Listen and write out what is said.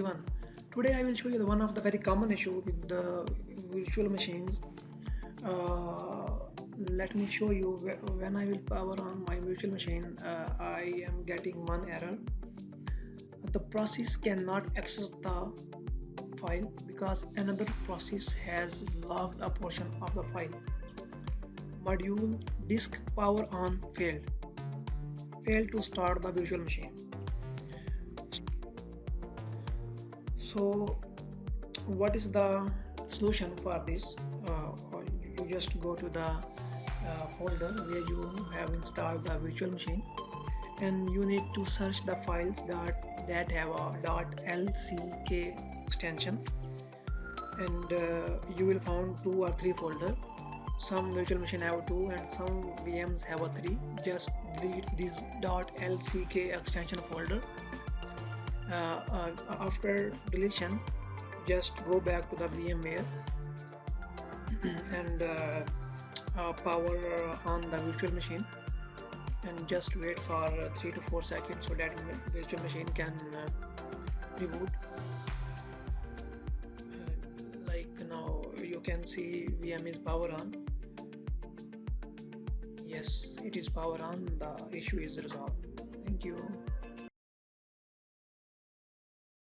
Everyone. Today I will show you one of the very common issue with the virtual machines. Uh, Let me show you when I will power on my virtual machine. I am getting one error. The process cannot access the file because another process has logged a portion of the file. Module disk power on failed to start the virtual machine. So what is the solution for this? You just go to the folder where you have installed the virtual machine, and you need to search the files that have a .lck extension, and you will find 2 or 3 folders. Some virtual machine have 2 and some VMs have a 3. Just delete this .lck extension folder. After deletion, just go back to the VMware and power on the virtual machine, and just wait for 3 to 4 seconds so that virtual machine can reboot. Like now you can see VM is power on. Yes, it is power on. The issue is resolved. Thank you.